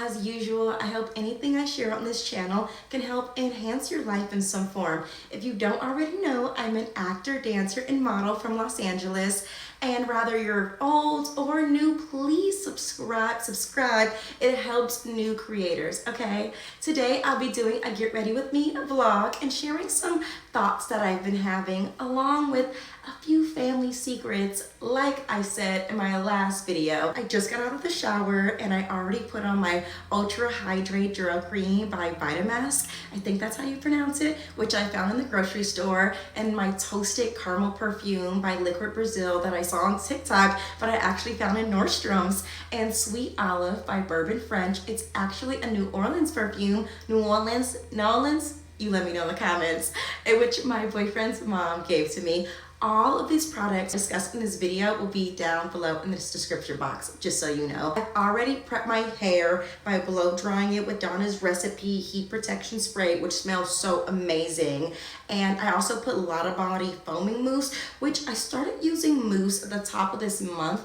as usual, I hope anything I share on this channel can help enhance your life in some form. If you don't already know, I'm an actor, dancer, and model from Los Angeles. And whether you're old or new, please subscribe. It helps new creators, okay? Today, I'll be doing a Get Ready With Me vlog and sharing some thoughts that I've been having, along with a few family secrets, like I said in my last video. I just got out of the shower and I already put on my Ultra Hydrate Gel Cream by Vitamasques. I think that's how you pronounce it, which I found in the grocery store, and my Toasted Caramel Perfume by Liquid Brazil that I saw on TikTok, but I actually found in Nordstrom's, and Sweet Olive by Bourbon French. It's actually a New Orleans perfume. New Orleans? You let me know in the comments, which my boyfriend's mom gave to me. All of these products discussed in this video will be down below in this description box, just so you know. I've already prepped my hair by blow drying it with Donna's Recipe Heat Protection Spray, which smells so amazing. And I also put Lotta Body Foaming Mousse, which I started using mousse at the top of this month.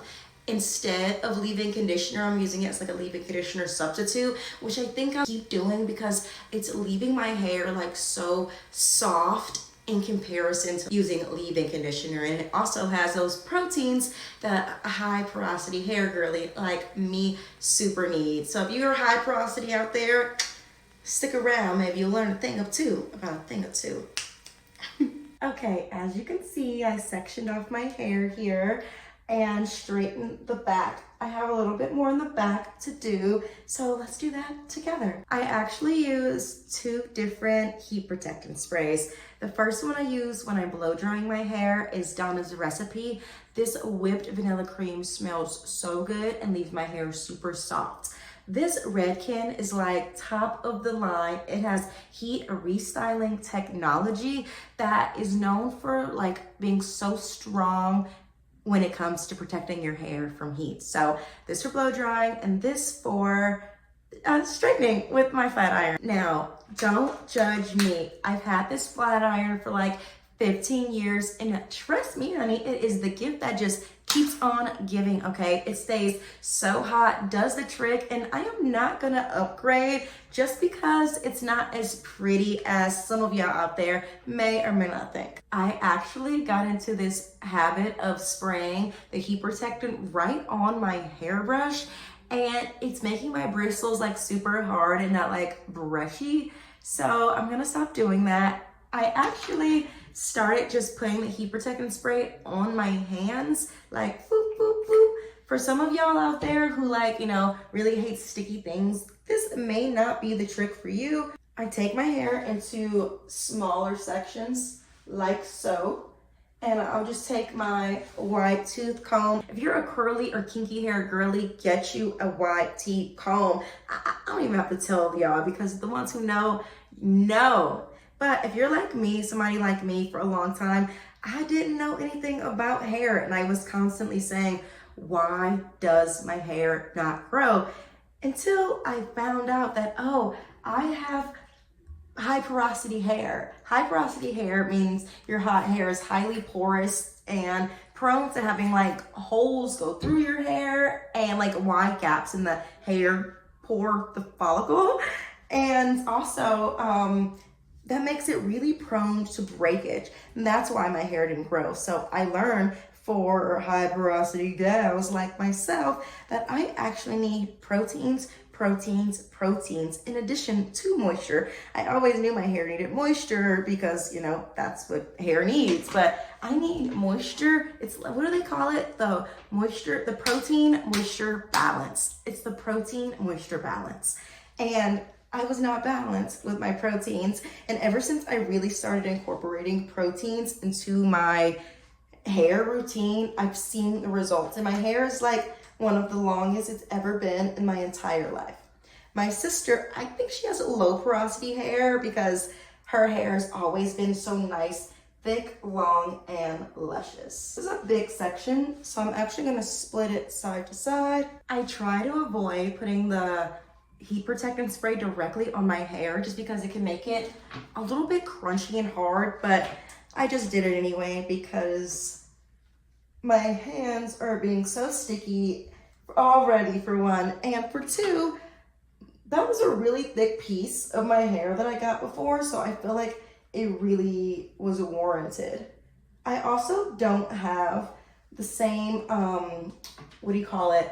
Instead of leave-in conditioner, I'm using it as like a leave-in conditioner substitute, which I think I'll keep doing because it's leaving my hair like so soft in comparison to using leave-in conditioner. And it also has those proteins that a high porosity hair girly like me super needs. So if you're a high porosity out there, stick around. Maybe you'll learn a thing or two about a thing or two. Okay, as you can see, I sectioned off my hair here and straighten the back. I have a little bit more in the back to do, so let's do that together. I actually use two different heat protectant sprays. The first one I use when I'm blow drying my hair is Donna's Recipe. This whipped vanilla cream smells so good and leaves my hair super soft. This Redken is like top of the line. It has heat restyling technology that is known for like being so strong when it comes to protecting your hair from heat. So this for blow drying and this for straightening with my flat iron. Now, don't judge me. I've had this flat iron for like 15 years and trust me, honey, it is the gift that just keeps on giving, okay? It stays so hot, does the trick, and I am not gonna upgrade just because it's not as pretty as some of y'all out there may or may not think. I actually got into this habit of spraying the heat protectant right on my hairbrush, and it's making my bristles like super hard and not like brushy. So I'm gonna stop doing that. I actually started just putting the heat protectant spray on my hands, like boop, boop, boop. For some of y'all out there who like, you know, really hate sticky things, this may not be the trick for you. I take my hair into smaller sections like so, and I'll just take my wide tooth comb. If you're a curly or kinky hair girly, get you a wide teeth comb. I don't even have to tell y'all because the ones who know. But if you're like me, somebody like me for a long time, I didn't know anything about hair and I was constantly saying, why does my hair not grow? Until I found out that, oh, I have high porosity hair. High porosity hair means your hot hair is highly porous and prone to having like holes go through your hair and like wide gaps in the hair pore, the follicle. And also, that makes it really prone to breakage. And that's why my hair didn't grow. So I learned for high porosity gals like myself that I actually need proteins in addition to moisture. I always knew my hair needed moisture because, you know, that's what hair needs, but I need moisture. It's, what do they call it? The protein moisture balance. It's the protein moisture balance. And I was not balanced with my proteins. And ever since I really started incorporating proteins into my hair routine, I've seen the results. And my hair is like one of the longest it's ever been in my entire life. My sister, I think she has low porosity hair because her hair has always been so nice, thick, long, and luscious. This is a big section, so I'm actually gonna split it side to side. I try to avoid putting the heat protectant spray directly on my hair just because it can make it a little bit crunchy and hard, but I just did it anyway because my hands are being so sticky already for one, and for two, that was a really thick piece of my hair that I got before, so I feel like it really was warranted. I also don't have the same, what do you call it,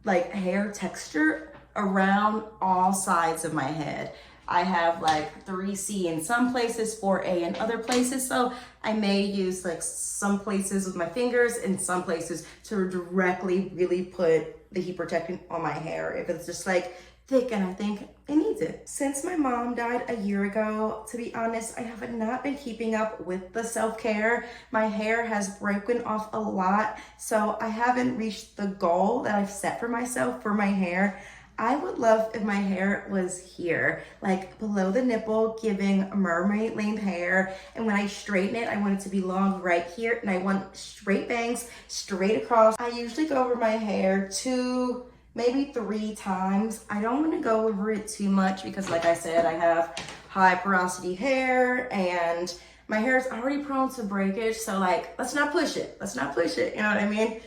like hair texture around all sides of my head. I have like 3C in some places, 4A in other places. So I may use like some places with my fingers and some places to directly really put the heat protectant on my hair if it's just like thick and I think it needs it. Since my mom died a year ago, to be honest, I have not been keeping up with the self-care. My hair has broken off a lot, so I haven't reached the goal that I've set for myself for my hair. I would love if my hair was here, like below the nipple, giving mermaid length hair. And when I straighten it, I want it to be long right here. And I want straight bangs straight across. I usually go over my hair 2, maybe 3 times. I don't want to go over it too much because like I said, I have high porosity hair and my hair is already prone to breakage. So like, let's not push it. Let's not push it. You know what I mean?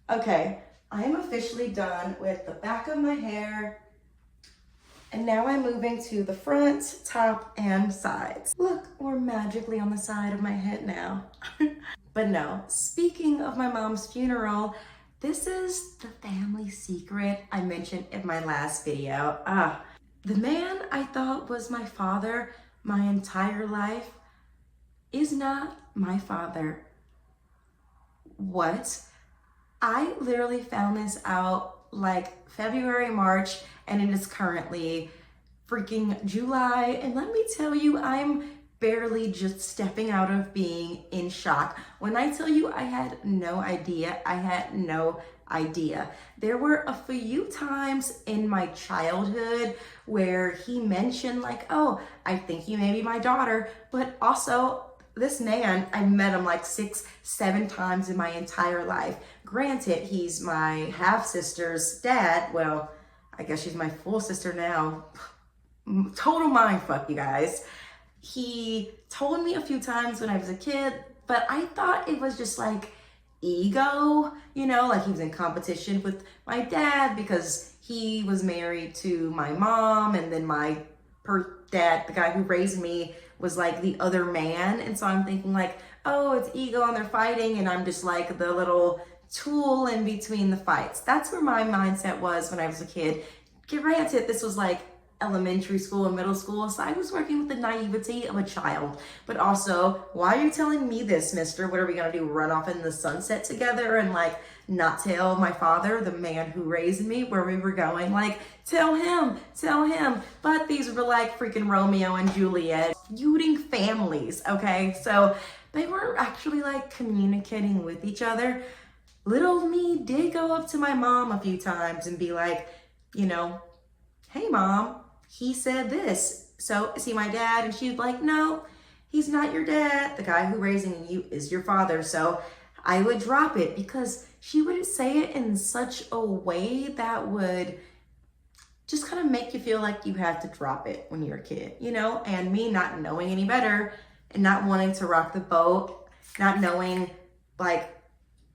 Okay. I am officially done with the back of my hair. And now I'm moving to the front, top, and sides. Look, we're magically on the side of my head now. But no, speaking of my mom's funeral, this is the family secret I mentioned in my last video. The man I thought was my father my entire life is not my father. What? I literally found this out like February, March, and it is currently freaking July. And let me tell you, I'm barely just stepping out of being in shock. When I tell you I had no idea, I had no idea. There were a few times in my childhood where he mentioned like, oh, I think you may be my daughter, but also this man, I met him like 6, 7 times in my entire life. Granted, he's my half-sister's dad. Well, I guess she's my full sister now. Total mindfuck, you guys. He told me a few times when I was a kid, but I thought it was just like ego, you know, like he was in competition with my dad because he was married to my mom, and then my dad, the guy who raised me, was like the other man. And so I'm thinking like, oh, it's ego and they're fighting and I'm just like the little tool in between the fights. That's where my mindset was when I was a kid. Granted, this was like elementary school and middle school, so I was working with the naivety of a child. But also, why are you telling me this, mister? What are we gonna do, run off in the sunset together and like not tell my father, the man who raised me, where we were going? Like, tell him. But these were like freaking Romeo and Juliet, feuding families, okay? So they were actually like communicating with each other. Little me did go up to my mom a few times and be like, you know, hey mom, he said this. So is he my dad? And she'd like, no, he's not your dad. The guy who raising you is your father. So I would drop it because she would say it in such a way that would just kind of make you feel like you had to drop it when you're a kid, you know? And me not knowing any better and not wanting to rock the boat, not knowing like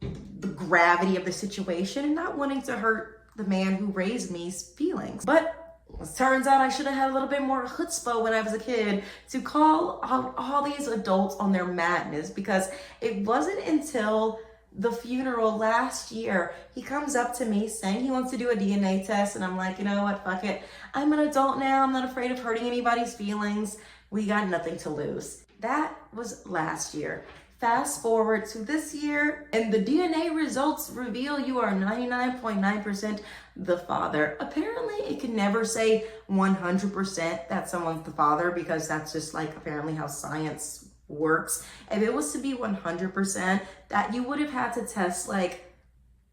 the gravity of the situation and not wanting to hurt the man who raised me's feelings. But it turns out I should have had a little bit more chutzpah when I was a kid to call out all these adults on their madness, because it wasn't until the funeral last year, he comes up to me saying he wants to do a DNA test, and I'm like, you know what, fuck it. I'm an adult now. I'm not afraid of hurting anybody's feelings. We got nothing to lose. That was last year. Fast forward to this year, and the DNA results reveal you are 99.9% the father. Apparently, it can never say 100% that someone's the father, because that's just like apparently how science works. If it was to be 100%, that you would have had to test like,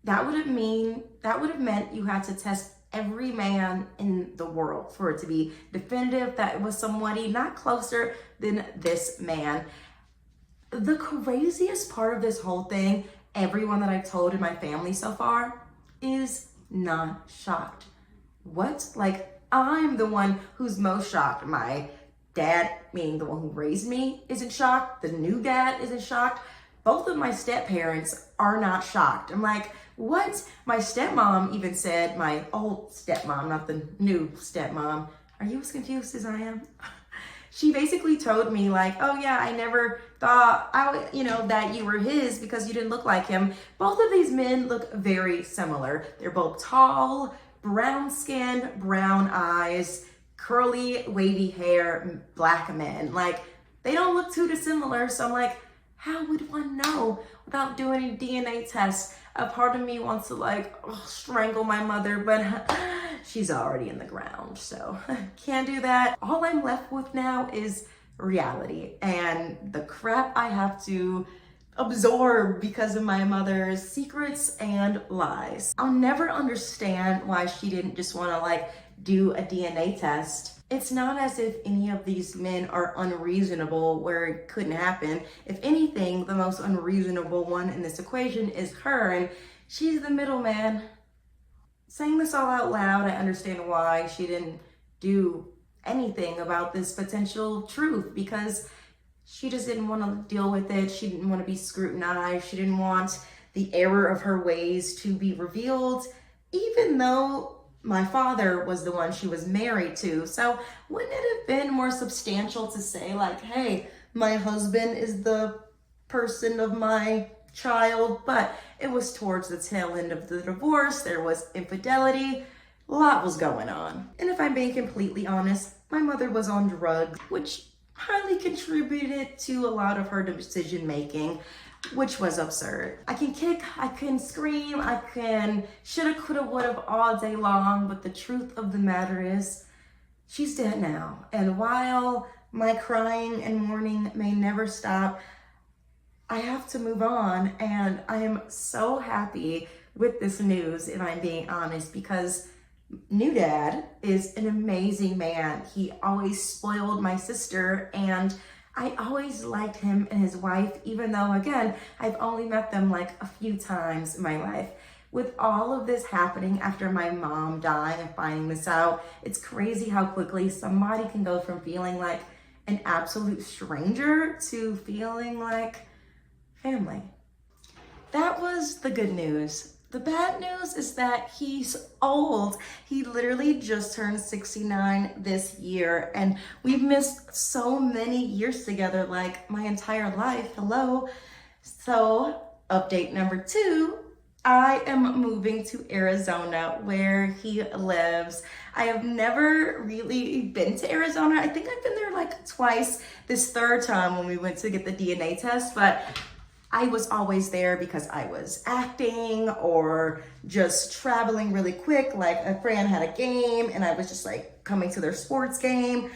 that would have meant you had to test every man in the world for it to be definitive that it was somebody not closer than this man. The craziest part of this whole thing, everyone that I've told in my family so far is not shocked. What? Like, I'm the one who's most shocked. My dad, meaning the one who raised me, isn't shocked. The new dad isn't shocked. both of my step parents are not shocked. I'm like, what? My stepmom even said, my old stepmom, not the new stepmom. Are you as confused as I am? She basically told me like, oh yeah, I never thought that you were his because you didn't look like him. Both of these men look very similar. They're both tall, brown skin, brown eyes, curly, wavy hair, black men. Like, they don't look too dissimilar. So I'm like, how would one know without doing a DNA test? A part of me wants to like strangle my mother, but she's already in the ground, so can't do that. All I'm left with now is reality and the crap I have to absorb because of my mother's secrets and lies. I'll never understand why she didn't just want to like do a DNA test. It's not as if any of these men are unreasonable where it couldn't happen. If anything, the most unreasonable one in this equation is her, and she's the middleman. Saying this all out loud, I understand why she didn't do anything about this potential truth, because she just didn't want to deal with it. She didn't want to be scrutinized. She didn't want the error of her ways to be revealed, even though my father was the one she was married to. So wouldn't it have been more substantial to say like, hey, my husband is the person of my child? But it was towards the tail end of the divorce. There was infidelity. A lot was going on. And if I'm being completely honest, my mother was on drugs, which highly contributed to a lot of her decision making, which was absurd. I can kick, I can scream, I can shoulda, coulda, woulda all day long, but the truth of the matter is, she's dead now. And while my crying and mourning may never stop, I have to move on. And I am so happy with this news, if I'm being honest, because new dad is an amazing man. He always spoiled my sister, and I always liked him and his wife, even though, again, I've only met them like a few times in my life. With all of this happening after my mom dying and finding this out, it's crazy how quickly somebody can go from feeling like an absolute stranger to feeling like family. That was the good news. The bad news is that he's old. He literally just turned 69 this year, and we've missed so many years together, like my entire life. Hello. So, update number 2, I am moving to Arizona where he lives. I have never really been to Arizona. I think I've been there like twice, this third time when we went to get the DNA test, but I was always there because I was acting or just traveling really quick. Like a friend had a game and I was just like coming to their sports game.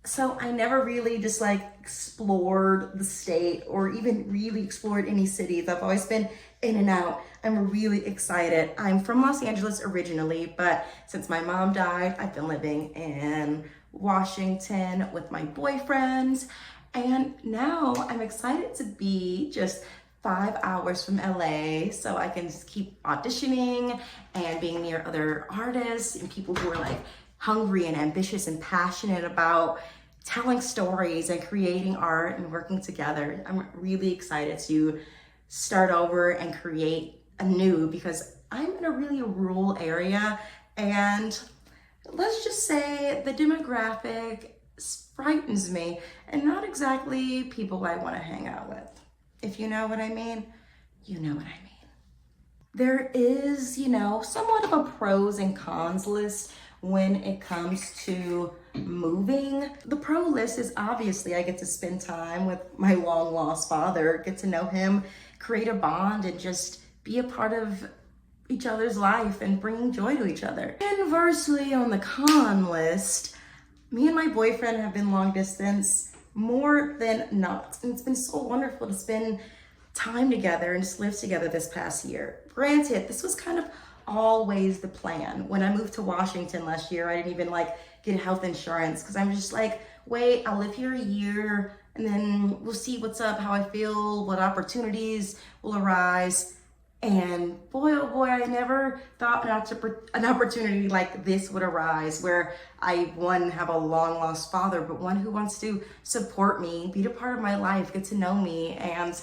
So I never really just like explored the state or even really explored any cities. I've always been in and out. I'm really excited. I'm from Los Angeles originally, but since my mom died, I've been living in Washington with my boyfriend. And now I'm excited to be just 5 hours from LA so I can just keep auditioning and being near other artists and people who are like hungry and ambitious and passionate about telling stories and creating art and working together. I'm really excited to start over and create anew because I'm in a really rural area, and let's just say the demographic frightens me and not exactly people I want to hang out with. If you know what I mean, you know what I mean. There is, somewhat of a pros and cons list when it comes to moving. The pro list is obviously I get to spend time with my long lost father, get to know him, create a bond, and just be a part of each other's life and bringing joy to each other. Conversely, on the con list, me and my boyfriend have been long distance more than not. And it's been so wonderful to spend time together and just live together this past year. Granted, this was kind of always the plan. When I moved to Washington last year, I didn't even get health insurance because I'm just like, wait, I'll live here a year and then we'll see what's up, how I feel, what opportunities will arise. And boy, oh boy, I never thought an opportunity like this would arise where I, one, have a long lost father, but one who wants to support me, be a part of my life, get to know me. And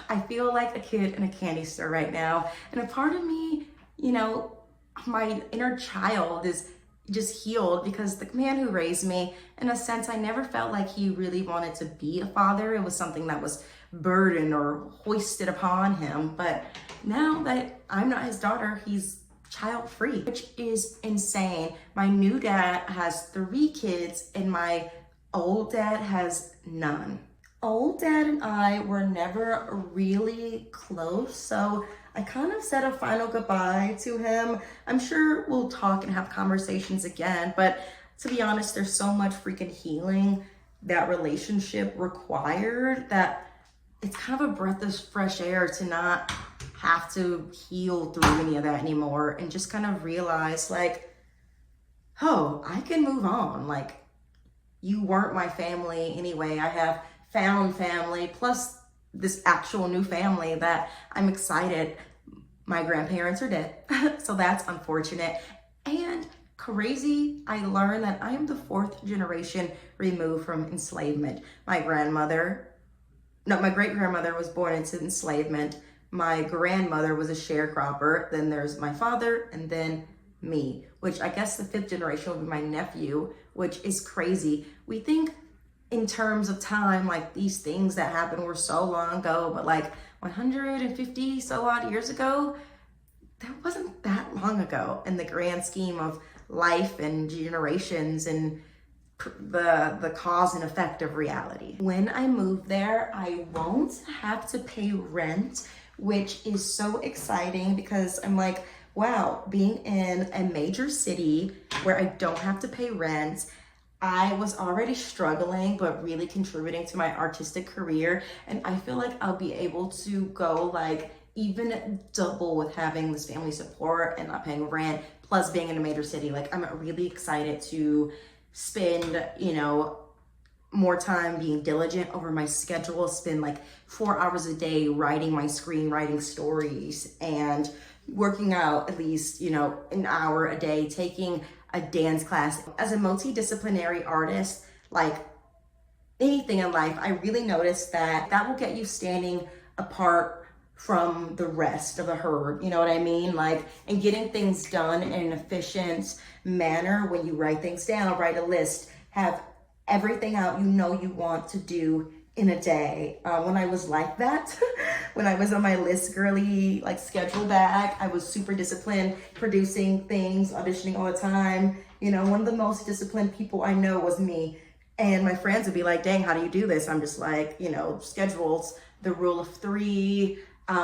I feel like a kid in a candy store right now. And a part of me, you know, my inner child is just healed because the man who raised me, in a sense, I never felt like he really wanted to be a father. It was something that was burdened or hoisted upon him. But now that I'm not his daughter, he's child free, which is insane. My new dad has 3 kids and my old dad has none. Old dad and I were never really close, so I kind of said a final goodbye to him. I'm sure we'll talk and have conversations again, but to be honest, there's so much freaking healing that relationship required that it's kind of a breath of fresh air to not have to heal through any of that anymore and just kind of realize like, oh, I can move on. Like, you weren't my family anyway. I have found family plus this actual new family that I'm excited. My grandparents are dead, so that's unfortunate. And crazy, I learned that I am the 4th generation removed from enslavement. My great grandmother was born into enslavement. My grandmother was a sharecropper. Then there's my father, and then me, which I guess the 5th generation will be my nephew, which is crazy. We think in terms of time, like these things that happened were so long ago, but like 150 so odd years ago, that wasn't that long ago in the grand scheme of life and generations and the cause and effect of reality. When I move there, I won't have to pay rent, which is so exciting because I'm like, wow, being in a major city where I don't have to pay rent. I was already struggling, but really contributing to my artistic career. And I feel like I'll be able to go like even double with having this family support and not paying rent, plus being in a major city. Like, I'm really excited to spend, you know, more time being diligent over my schedule, spend like 4 hours a day writing my screenwriting stories and working out at least, you know, an hour a day, taking a dance class. As a multidisciplinary artist, like anything in life, I really noticed that that will get you standing apart from the rest of the herd, you know what I mean? Like, and getting things done in an efficient manner. When you write things down, write a list, have everything out you know you want to do in a day. When I was like that, when I was on my list girly, like schedule bag, I was super disciplined, producing things, auditioning all the time. You know, one of the most disciplined people I know was me. And my friends would be like, dang, how do you do this? I'm just like, you know, schedules, the rule of 3,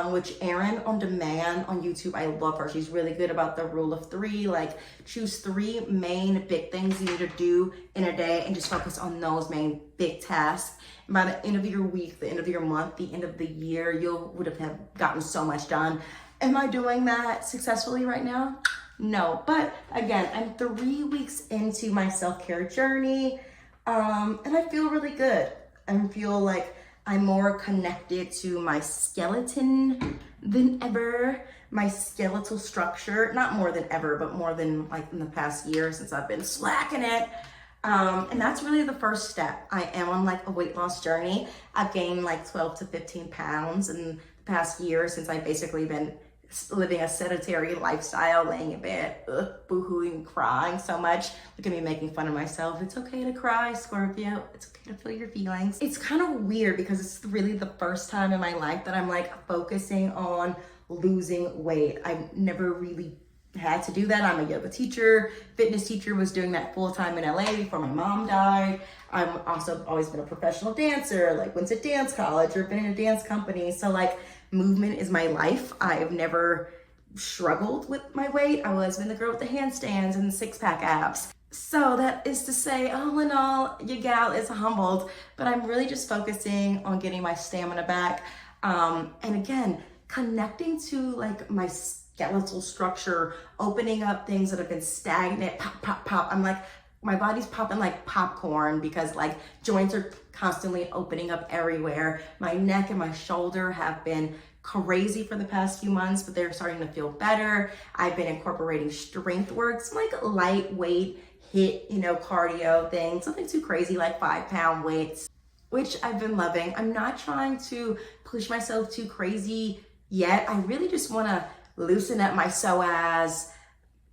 which Erin on Demand on YouTube, I love her. She's really good about the rule of 3. Like, choose 3 main big things you need to do in a day and just focus on those main big tasks. And by the end of your week, the end of your month, the end of the year, you would have gotten so much done. Am I doing that successfully right now? No, but again, I'm 3 weeks into my self-care journey, and I feel really good. I feel like I'm more connected to my skeleton than ever, my skeletal structure, not more than ever, but more than like in the past year since I've been slacking it. And that's really the first step. I am on like a weight loss journey. I've gained like 12 to 15 pounds in the past year since I've basically been living a sedentary lifestyle, laying in bed, boo-hooing, crying so much. Look at me making fun of myself. It's okay to cry, Scorpio. It's okay to feel your feelings. It's kind of weird because it's really the first time in my life that I'm like focusing on losing weight. I've never really had to do that. I'm a yoga teacher, fitness teacher, was doing that full time in LA before my mom died. I'm also always been a professional dancer, like went to dance college or been in a dance company. So like, movement is my life. I've never struggled with my weight. I was been the girl with the handstands and the 6-pack abs. So that is to say, all in all, your gal is humbled, but I'm really just focusing on getting my stamina back. And again, connecting to like my skeletal structure, opening up things that have been stagnant, pop, pop, pop. I'm like, my body's popping like popcorn because like joints are constantly opening up everywhere. My neck and my shoulder have been crazy for the past few months, but they're starting to feel better. I've been incorporating strength work, some like lightweight hit, cardio things, nothing too crazy like 5-pound weights, which I've been loving. I'm not trying to push myself too crazy yet. I really just want to loosen up my psoas,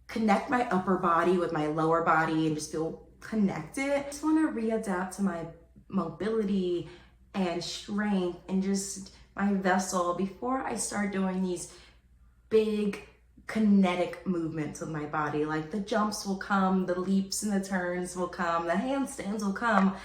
connect my upper body with my lower body and just feel connected. I just want to readapt to my mobility and strength and just my vessel before I start doing these big kinetic movements with my body. Like the jumps will come, the leaps and the turns will come, the handstands will come.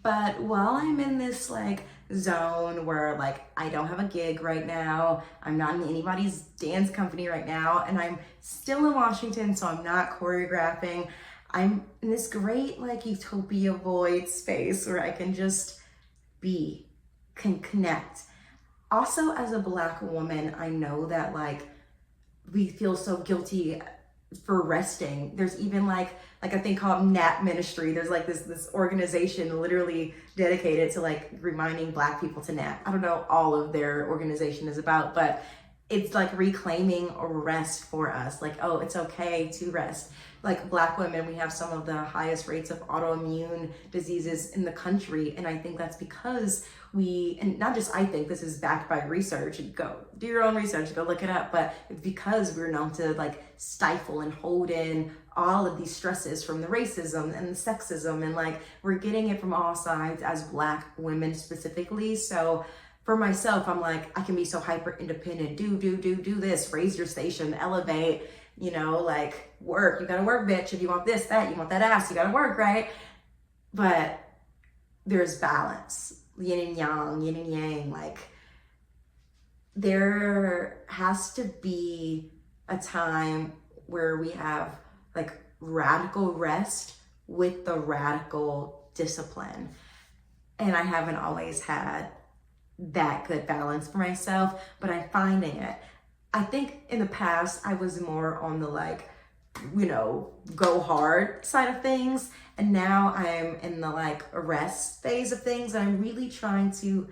But while I'm in this like zone where like I don't have a gig right now, I'm not in anybody's dance company right now, and I'm still in Washington, so I'm not choreographing. I'm in this great like utopia void space where I can just be, can connect. Also, as a Black woman, I know that like we feel so guilty for resting. There's even like a thing called nap ministry. There's like this organization literally dedicated to like reminding Black people to nap. I don't know all of their organization is about, but it's like reclaiming rest for us. Like, oh, it's okay to rest. Like Black women, we have some of the highest rates of autoimmune diseases in the country. And I think that's because and not just I think, this is backed by research. Go do your own research, go look it up. But it's because we're known to like stifle and hold in all of these stresses from the racism and the sexism. And like, we're getting it from all sides as Black women specifically. So for myself, I'm like, I can be so hyper independent. Do this, raise your station, elevate, like work. You gotta work, bitch. If you want this, that, you want that ass, you gotta work, right? But there's balance, yin and yang. Like there has to be a time where we have like radical rest with the radical discipline. And I haven't always had that good balance for myself, but I'm finding it. I think in the past I was more on the like, go hard side of things. And now I'm in the like rest phase of things. And I'm really trying to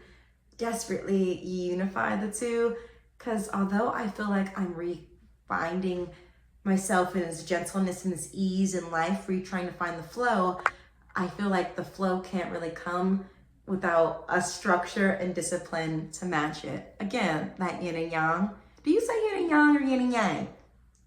desperately unify the two. Because although I feel like I'm finding myself in this gentleness and this ease in life, trying to find the flow, I feel like the flow can't really come without a structure and discipline to match it. Again, that yin and yang. Do you say yin and yang or yin and yang?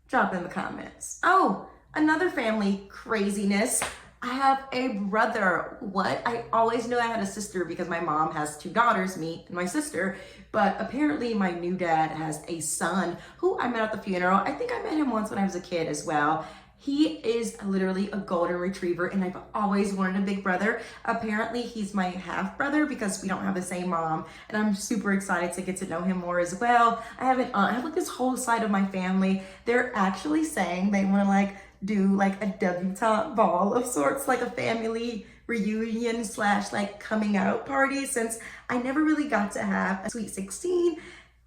Drop in the comments. Oh, another family craziness. I have a brother. What? I always knew I had a sister because my mom has 2 daughters, me and my sister. But apparently my new dad has a son who I met at the funeral. I think I met him once when I was a kid as well. He is literally a golden retriever, and I've always wanted a big brother. Apparently he's my half brother because we don't have the same mom, and I'm super excited to get to know him more as well. I have an aunt. I have like this whole side of my family. They're actually saying they want to like do like a debutante ball of sorts, like a family reunion / like coming out party, since I never really got to have a sweet 16,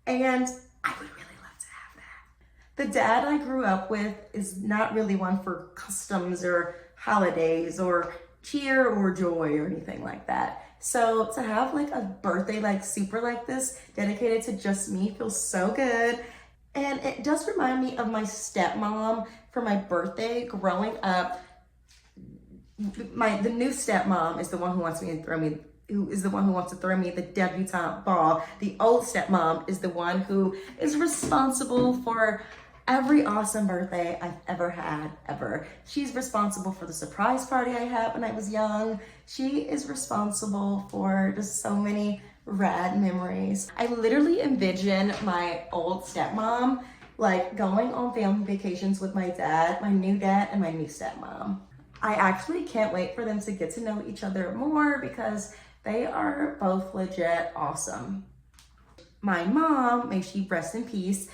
and I would really love to have that. The dad I grew up with is not really one for customs or holidays or cheer or joy or anything like that. So to have like a birthday like super like this dedicated to just me feels so good. And it does remind me of my stepmom for my birthday growing up. The new stepmom is the one who wants me to throw me, the debutante ball. The old stepmom is the one who is responsible for every awesome birthday I've ever had, ever. She's responsible for the surprise party I had when I was young. She is responsible for just so many rad memories. I literally envision my old stepmom like going on family vacations with my dad, my new dad, and my new stepmom. I actually can't wait for them to get to know each other more because they are both legit awesome. My mom, may she rest in peace,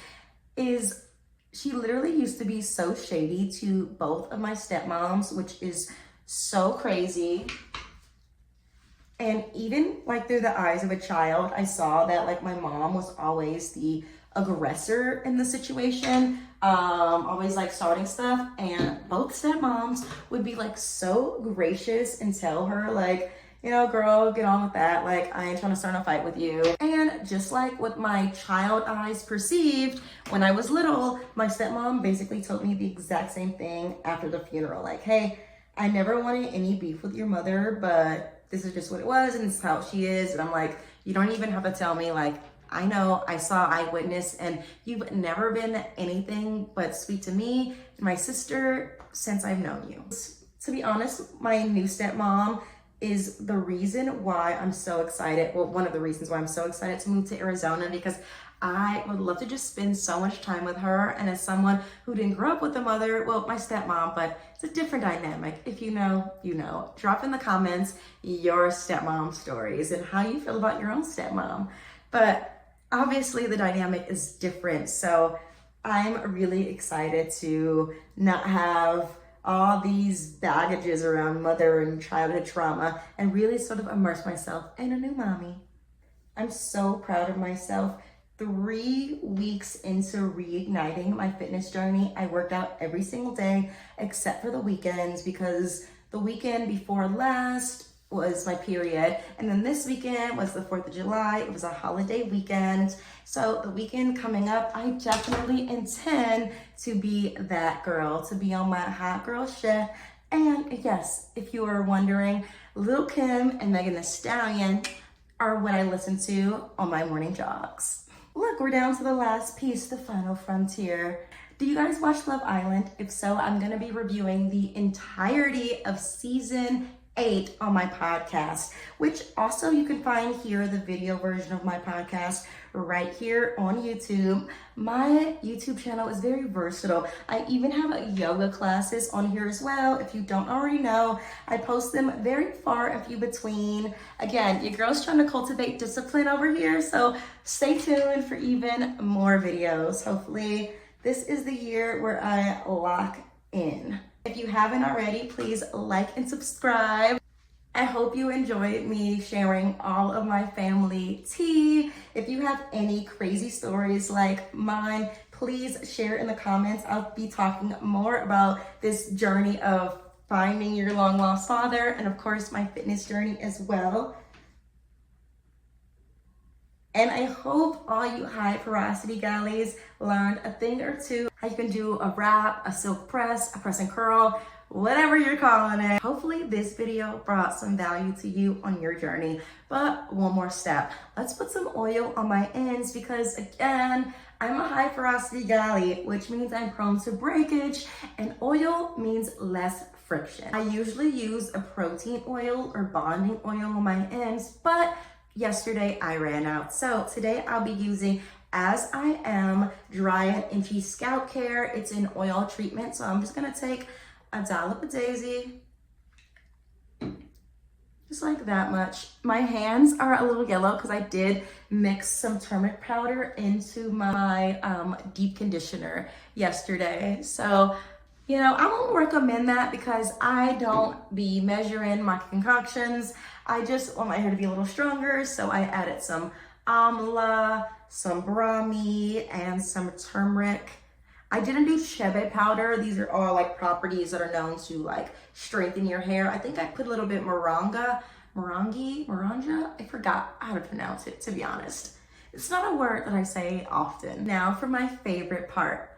she literally used to be so shady to both of my stepmoms, which is so crazy. And even like through the eyes of a child, I saw that like my mom was always the aggressor in the situation, always like starting stuff, and both stepmoms would be like so gracious and tell her like, you know, girl, get on with that. Like, I ain't trying to start a fight with you. And just like what my child eyes perceived when I was little, my stepmom basically told me the exact same thing after the funeral. Like, hey, I never wanted any beef with your mother, but this is just what it was and this is how she is. And I'm like, you don't even have to tell me. Like, I know, I saw, I witnessed, and you've never been anything but sweet to me and my sister since I've known you. To be honest, my new stepmom is the reason why I'm so excited. Well, one of the reasons why I'm so excited to move to Arizona, because I would love to just spend so much time with her. And as someone who didn't grow up with a mother, well, my stepmom, but it's a different dynamic. If you know, you know. Drop in the comments your stepmom stories and how you feel about your own stepmom. But obviously the dynamic is different. So I'm really excited to not have all these baggages around mother and childhood trauma and really sort of immerse myself in a new mommy. I'm so proud of myself. 3 weeks into reigniting my fitness journey, I worked out every single day except for the weekends, because the weekend before last was my period, and then this weekend was the 4th of July. It was a holiday weekend. So the weekend coming up, I definitely intend to be that girl, to be on my hot girl shit. And yes, if you are wondering, Lil' Kim and Megan Thee Stallion are what I listen to on my morning jogs. Look, we're down to the last piece, the final frontier. Do you guys watch Love Island? If so, I'm gonna be reviewing the entirety of season 8 on my podcast, which also you can find here, the video version of my podcast right here on YouTube. My YouTube channel is very versatile. I even have yoga classes on here as well. If you don't already know, I post them very far and few between. Again, your girl's trying to cultivate discipline over here, so stay tuned for even more videos. Hopefully this is the year where I lock in. If you haven't already, please like and subscribe. I hope you enjoyed me sharing all of my family tea. If you have any crazy stories like mine, please share in the comments. I'll be talking more about this journey of finding your long lost father, and of course my fitness journey as well. And I hope all you high porosity galleys learned a thing or two. How you can do a wrap, a silk press, a press and curl, whatever you're calling it. Hopefully this video brought some value to you on your journey. But one more step. Let's put some oil on my ends, because again, I'm a high porosity galley, which means I'm prone to breakage, and oil means less friction. I usually use a protein oil or bonding oil on my ends, but yesterday I ran out. So today I'll be using As I Am Dry and Inchy Scalp Care. It's an oil treatment, so I'm just gonna take a dollop of Daisy, just like that much. My hands are a little yellow because I did mix some turmeric powder into my deep conditioner yesterday. So, you know, I won't recommend that because I don't be measuring my concoctions. I just want my hair to be a little stronger, so I added some amla, some brahmi, and some turmeric. I didn't do chebe powder. These are all like properties that are known to like strengthen your hair. I think I put a little bit moranja. I forgot how to pronounce it, to be honest. It's not a word that I say often. Now for my favorite part.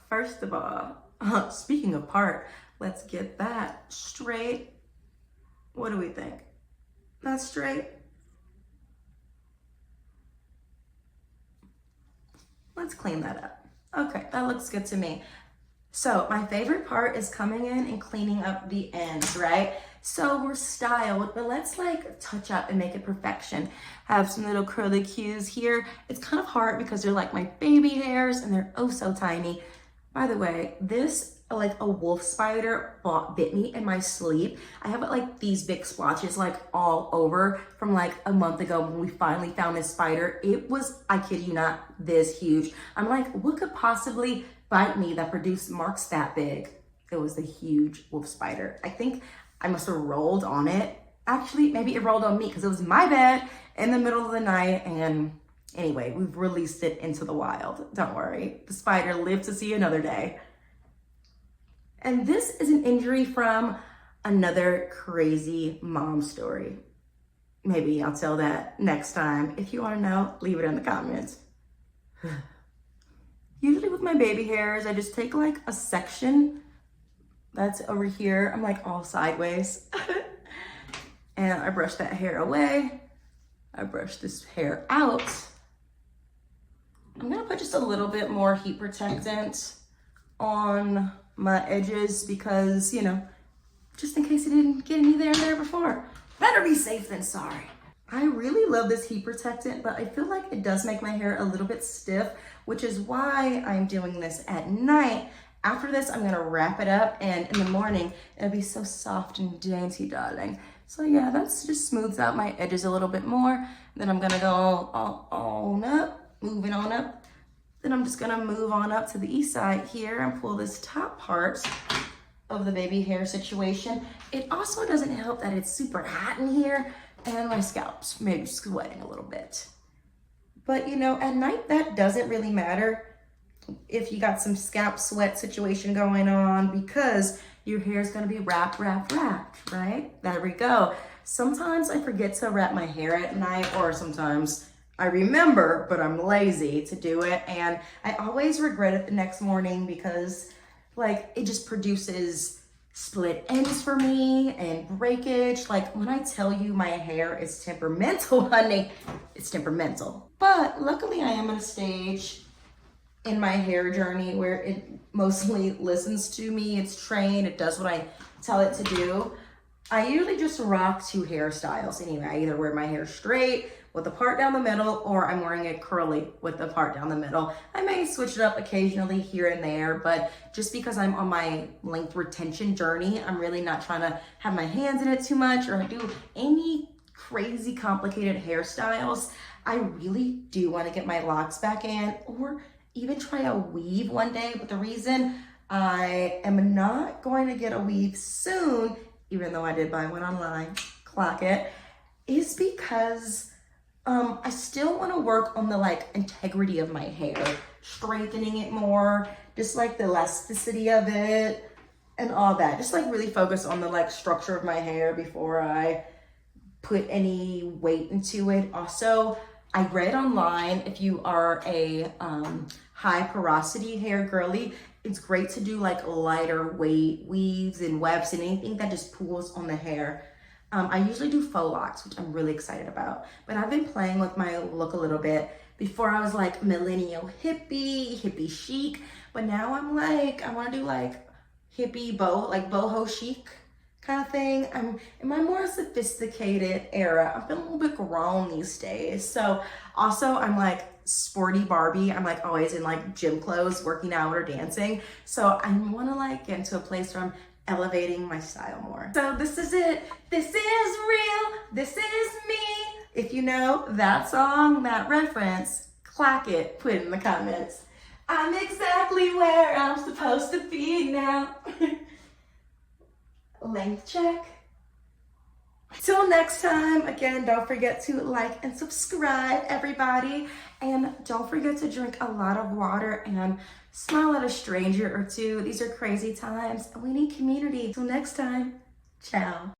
First of all, speaking of part, let's get that straight. What do we think? Not straight? Let's clean that up. Okay, that looks good to me. So my favorite part is coming in and cleaning up the ends, right? So we're styled, but let's like touch up and make it perfection. Have some little curlicues here. It's kind of hard because they're like my baby hairs and they're oh so tiny. By the way, this like a wolf spider bit me in my sleep. I have like these big splotches like all over from like a month ago when we finally found this spider. It was, I kid you not, this huge. I'm like, what could possibly bite me that produced marks that big? It was the huge wolf spider. I think I must have rolled on it. Actually, maybe it rolled on me because it was my bed in the middle of the night. And anyway, we've released it into the wild. Don't worry, the spider lived to see another day. And this is an injury from another crazy mom story. Maybe I'll tell that next time. If you want to know, leave it in the comments. Usually with my baby hairs, I just take like a section that's over here. I'm like all sideways. And I brush that hair away. I brush this hair out. I'm gonna put just a little bit more heat protectant on my edges because, you know, just in case it didn't get any there before. Better be safe than sorry. I really love this heat protectant, but I feel like it does make my hair a little bit stiff, which is why I'm doing this at night. After this, I'm gonna wrap it up, and in the morning, it'll be so soft and dainty, darling. So yeah, that's just smooths out my edges a little bit more. Then I'm gonna go on up, moving on up. Then I'm just gonna move on up to the east side here and pull this top part of the baby hair situation. It also doesn't help that it's super hot in here and my scalp's maybe sweating a little bit. But you know, at night that doesn't really matter if you got some scalp sweat situation going on because your hair is gonna be wrapped, right? There we go. Sometimes I forget to wrap my hair at night, or sometimes I remember, but I'm lazy to do it. And I always regret it the next morning because like it just produces split ends for me and breakage. Like when I tell you my hair is temperamental, honey, it's temperamental. But luckily I am at a stage in my hair journey where it mostly listens to me, it's trained, it does what I tell it to do. I usually just rock two hairstyles anyway. I either wear my hair straight with the part down the middle, or I'm wearing it curly with the part down the middle. I may switch it up occasionally here and there, but just because I'm on my length retention journey, I'm really not trying to have my hands in it too much or do any crazy complicated hairstyles. I really do want to get my locks back in, or even try a weave one day. But the reason I am not going to get a weave soon, even though I did buy one online, clock it, is because I still want to work on the like integrity of my hair, strengthening it more, just like the elasticity of it and all that. Just like really focus on the like structure of my hair before I put any weight into it. Also, I read online, if you are a high porosity hair girly, it's great to do like lighter weight weaves and wefts and anything that just pulls on the hair. I usually do faux locks, which I'm really excited about, but I've been playing with my look a little bit. Before I was like millennial hippie chic, but now I'm like, I want to do like hippie boho chic kind of thing. I'm in my more sophisticated era. I've been a little bit grown these days. So also I'm like sporty Barbie. I'm like always in like gym clothes, working out or dancing. So I want to like get into a place where I'm elevating my style more. So this is it. This is real. This is me. If you know that song, that reference, clack it, put it in the comments. I'm exactly where I'm supposed to be now. Length check. Till next time, again, don't forget to like and subscribe, everybody. And don't forget to drink a lot of water and smile at a stranger or two. These are crazy times and we need community. Till next time, ciao.